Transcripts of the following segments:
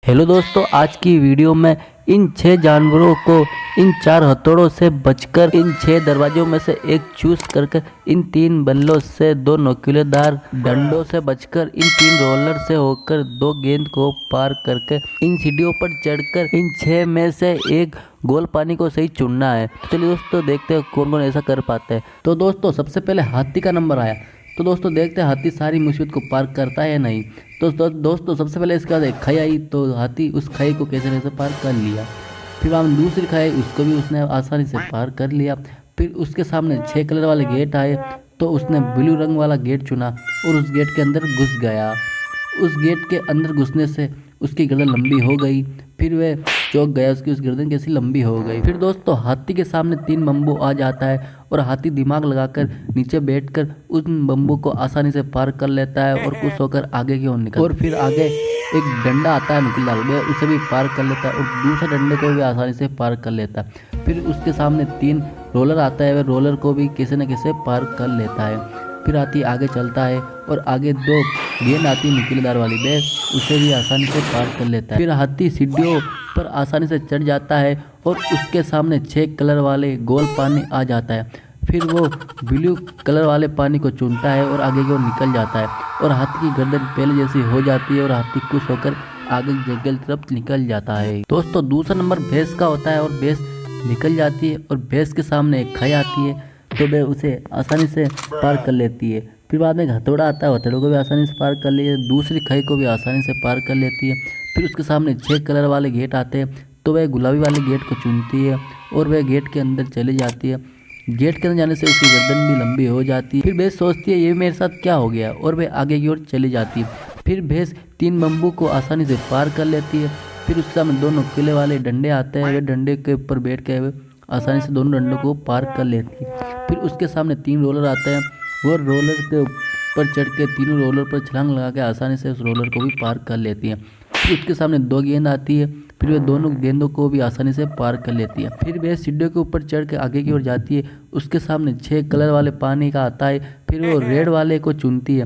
Hello दोस्तों, आज की वीडियो में इन 6 जानवरों को इन 4 हथौड़ों से बचकर इन 6 दरवाजों में से एक चूज करके इन 3 बल्लों से 2 नुकीलेदार डंडों से बचकर इन 3 रोलर से होकर 2 गेंद को पार करके इन सीढ़ियों पर चढ़कर इन 6 में से एक गोल पानी को सही चुनना है। तो चलिए दोस्तों, देखते हैं कौन कौन ऐसा कर पाते हैं। तो दोस्तों, सबसे पहले हाथी का नंबर आया। तो दोस्तों देखते हैं हाथी सारी मुसीबत को पार करता है या नहीं। तो दोस्तों सबसे पहले इसके बाद एक खाई आई, तो हाथी उस खाई को कैसे कैसे पार कर लिया। फिर वहाँ दूसरी खाई, उसको भी उसने आसानी से पार कर लिया। फिर उसके सामने 6 कलर वाले गेट आए, तो उसने ब्लू रंग वाला गेट चुना और उस गेट के अंदर घुस गया। उस गेट के अंदर घुसने से उसकी गर्दन लंबी हो गई। फिर वह चौंक गया, उसकी उस गर्दन कैसी लंबी हो गई। फिर दोस्तों हाथी के सामने 3 बम्बू आ जाता है और हाथी दिमाग लगाकर नीचे बैठकर उन बम्बू को आसानी से पार कर लेता है और खुश होकर आगे की ओर निकल। और फिर आगे एक डंडा आता है नुकीलेदार, वह उसे भी पार कर लेता है और दूसरे डंडे को भी आसानी से पार कर लेता है। फिर उसके सामने 3 रोलर आता है, वह रोलर को भी कैसे न कैसे पार कर लेता है। फिर हाथी आगे चलता है और आगे 2 गेंद आती है नुकीलेदार वाली, वह उसे भी आसानी से पार कर लेता है। फिर हाथी सीढ़ियों पर आसानी से चढ़ जाता है और उसके सामने 6 कलर वाले गोल पानी आ जाता है। फिर वो ब्लू कलर वाले पानी को चुनता है और आगे की ओर निकल जाता है और हाथी की गर्दन पहले जैसी हो जाती है और हाथी खुश होकर आगे जंगल तरफ निकल जाता है। दोस्तों दूसरा नंबर भैंस का होता है और भैंस निकल जाती है और भैंस के सामने एक खाई आती है, तो वह उसे आसानी से पार कर लेती है। फिर बाद में हथौड़ा आता है, हथौड़ों को भी आसानी से पार कर लेती है, दूसरी खाई को भी आसानी से पार कर लेती है। फिर उसके सामने 6 कलर वाले गेट आते हैं, तो वह गुलाबी वाले गेट को चुनती है और वह गेट के अंदर चली जाती है। गेट के अंदर जाने से उसकी गर्दन भी लंबी हो जाती है। फिर भैंस सोचती है ये मेरे साथ क्या हो गया, और वह आगे की ओर चली जाती है। फिर भैंस 3 बम्बू को आसानी से पार कर लेती है। फिर उसके सामने 2 नुकीले वाले डंडे आते हैं, वे डंडे के ऊपर बैठ के आसानी से दोनों डंडों को पार कर लेती है। फिर उसके सामने 3 रोलर आते हैं, वो रोलर के ऊपर चढ़ के तीनों रोलर पर छलांग लगा के आसानी से उस रोलर को भी पार कर लेती हैं। फिर उसके सामने 2 गेंद आती है, फिर वे दोनों गेंदों को भी आसानी से पार कर लेती है। फिर वह सीढ़ियों के ऊपर चढ़ के आगे की ओर जाती है, उसके सामने 6 कलर वाले पानी का आता है। फिर वो रेड वाले को चुनती है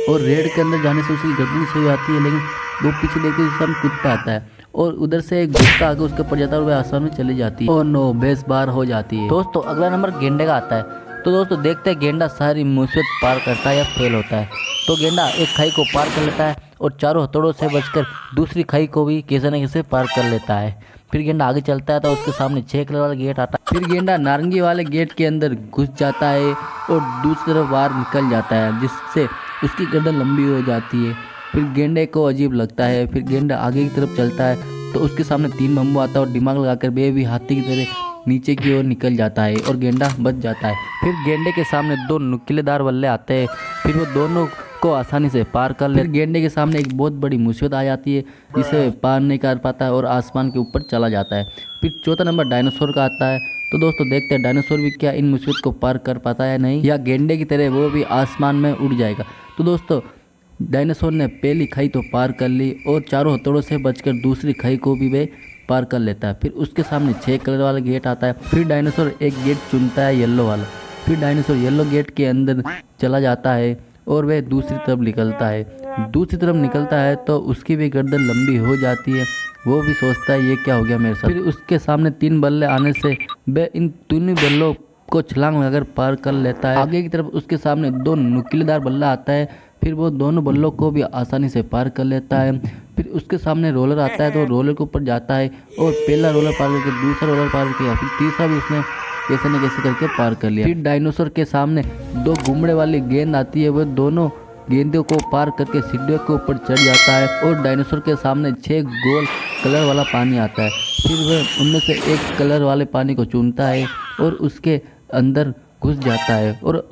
और रेड के अंदर जाने से उसकी गर्दन सही आती है, लेकिन वो पीछे देखते सामने कुत्ता आता है और उधर से एक गुस्सा आगे उसके ऊपर जाता है और वह आसानी में चली जाती है। ओह नो, भैंस बाहर हो जाती है। दोस्तों अगला नंबर गेंडे का आता है। तो दोस्तों देखते हैं गेंडा सारी मुसीबत पार करता है या फेल होता है। तो गेंडा एक खाई को पार कर लेता है और चारों हथौड़ों से बचकर दूसरी खाई को भी कैसे न कैसे पार कर लेता है। फिर गेंडा आगे चलता है, तो उसके सामने 6 कलर वाला गेट आता है। फिर गेंडा नारंगी वाले गेट के अंदर घुस जाता है और दूसरी तरफ बाहर निकल जाता है, जिससे उसकी गर्दन लंबी हो जाती है। फिर गेंडे को अजीब लगता है। फिर गेंडा आगे की तरफ चलता है, तो उसके सामने 3 बम्बू आता है और दिमाग लगाकर वे भी हाथी की तरह नीचे की ओर निकल जाता है और गेंडा बच जाता है। फिर गेंडे के सामने 2 नुकीलेदार बल्ले आते हैं, फिर वो दोनों को आसानी से पार कर ले। फिर गेंडे के सामने एक बहुत बड़ी मुसीबत आ जाती है, जिसे पार नहीं कर पाता है और आसमान के ऊपर चला जाता है। फिर चौथा नंबर डायनासोर का आता है। तो दोस्तों देखते हैं डायनासोर भी क्या इन मुसीबत को पार कर पाता है नहीं, या गेंडे की तरह वो भी आसमान में उड़ जाएगा। तो दोस्तों डायनासोर ने पहली खाई तो पार कर ली और चारों हथौड़ों से बचकर दूसरी खाई को भी वे पार कर लेता है। फिर उसके सामने 6 कलर वाला गेट आता है। फिर डायनासोर एक गेट चुनता है येलो वाला। फिर डायनासोर येलो गेट के अंदर चला जाता है और वह दूसरी तरफ निकलता है। दूसरी तरफ निकलता है तो उसकी भी गर्दन लंबी हो जाती है। वो भी सोचता है ये क्या हो गया मेरे साथ। फिर उसके सामने 3 बल्ले आने से वह इन तीनों बल्लों को छलांग लगाकर पार कर लेता है। आगे की तरफ उसके सामने 2 नुकीलेदार बल्ला आता है, फिर वो दोनों बल्लों को भी आसानी से पार कर लेता है। फिर उसके सामने रोलर आता है, तो रोलर के ऊपर जाता है और पहला रोलर पार करके दूसरा रोलर पार किया, फिर तीसरा भी उसने कैसे न कैसे करके पार कर लिया। फिर डायनासोर के सामने 2 घुमड़े वाली गेंद आती है, वो दोनों गेंदों को पार करके सीढ़ियों के ऊपर चढ़ जाता है और डायनासोर के सामने 6 गोल कलर वाला पानी आता है। फिर वह उनमें से एक कलर वाले पानी को चुनता है और उसके अंदर घुस जाता है और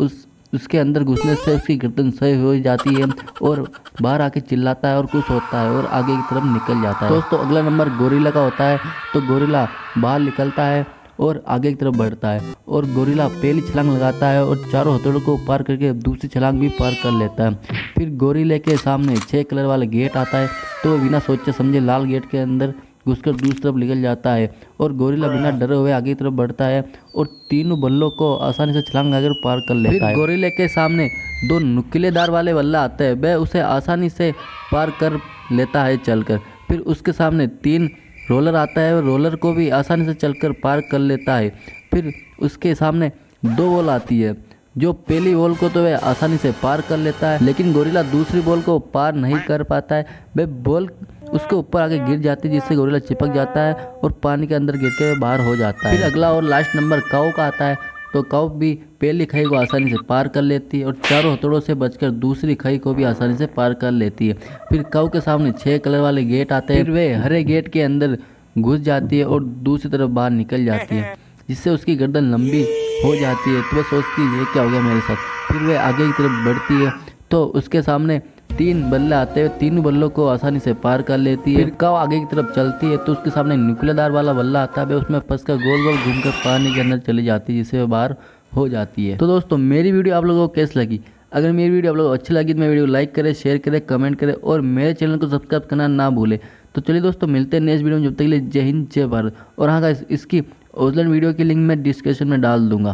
उसके अंदर घुसने से उसकी गर्दन सही हो जाती है और बाहर आके चिल्लाता है और खुश होता है और आगे की तरफ निकल जाता है। दोस्तों अगला नंबर गोरिल्ला का होता है। तो गोरिल्ला बाहर निकलता है और आगे की तरफ बढ़ता है और गोरिल्ला पहली छलांग लगाता है और चारों हथौड़ों को पार करके दूसरी छलांग भी पार कर लेता है। फिर गोरिल्ले के सामने 6 कलर वाला गेट आता है, तो बिना सोचे समझे लाल गेट के अंदर घुसकर दूसरी तरफ निकल जाता है और गोरिल्ला बिना डरे हुए आगे की तरफ बढ़ता है और तीनों बल्लों को आसानी से छलांग लगाकर पार कर लेता है। गोरिल्ले के सामने 2 नुकीलेदार वाले बल्ला आते हैं, वह उसे आसानी से पार कर लेता है चलकर। फिर उसके सामने 3 रोलर आता है, रोलर को भी आसानी से चलकर पार कर लेता है। फिर उसके सामने 2 बॉल आती है, जो पहली बॉल को तो वह आसानी से पार कर लेता है, लेकिन गोरिल्ला दूसरी बॉल को पार नहीं कर पाता है। वह बॉल उसके ऊपर आके गिर जाती है, जिससे गोरिल्ला चिपक जाता है और पानी के अंदर गिर के बाहर हो जाता है। फिर अगला और लास्ट नंबर काऊ का आता है, तो काऊ भी पहली खाई को आसानी से पार कर लेती है और चारों हथौड़ों से बचकर दूसरी खाई को भी आसानी से पार कर लेती है। फिर काऊ के सामने 6 कलर वाले गेट आते हैं, फिर वे हरे गेट के अंदर घुस जाती है और दूसरी तरफ बाहर निकल जाती है, जिससे उसकी गर्दन लंबी हो जाती है। तो वह सोचती है ये क्या हो गया मेरे साथ। फिर वह आगे की तरफ बढ़ती है, तो उसके सामने 3 बल्ले आते हैं, 3 बल्लों को आसानी से पार कर लेती है। फिर काऊ आगे की तरफ चलती है, तो उसके सामने नुकीलेदार वाला बल्ला आता है, उसमें फंसकर गोल गोल घूमकर पानी के अंदर चली जाती है, जिससे वह बाहर हो जाती है। तो दोस्तों मेरी वीडियो आप लोगों को कैसी लगी? अगर मेरी वीडियो आप लोगों को अच्छी लगी तो मेरी वीडियो लाइक करें, शेयर करें, कमेंट करें और मेरे चैनल को सब्सक्राइब करना ना भूलें। तो चलिए दोस्तों मिलते हैं नेक्स्ट वीडियो में, जब तक के लिए जय हिंद जय भारत। और हाँ गाइस, इसकी ओरिजिनल वीडियो की लिंक मैं डिस्क्रिप्शन में डाल दूंगा।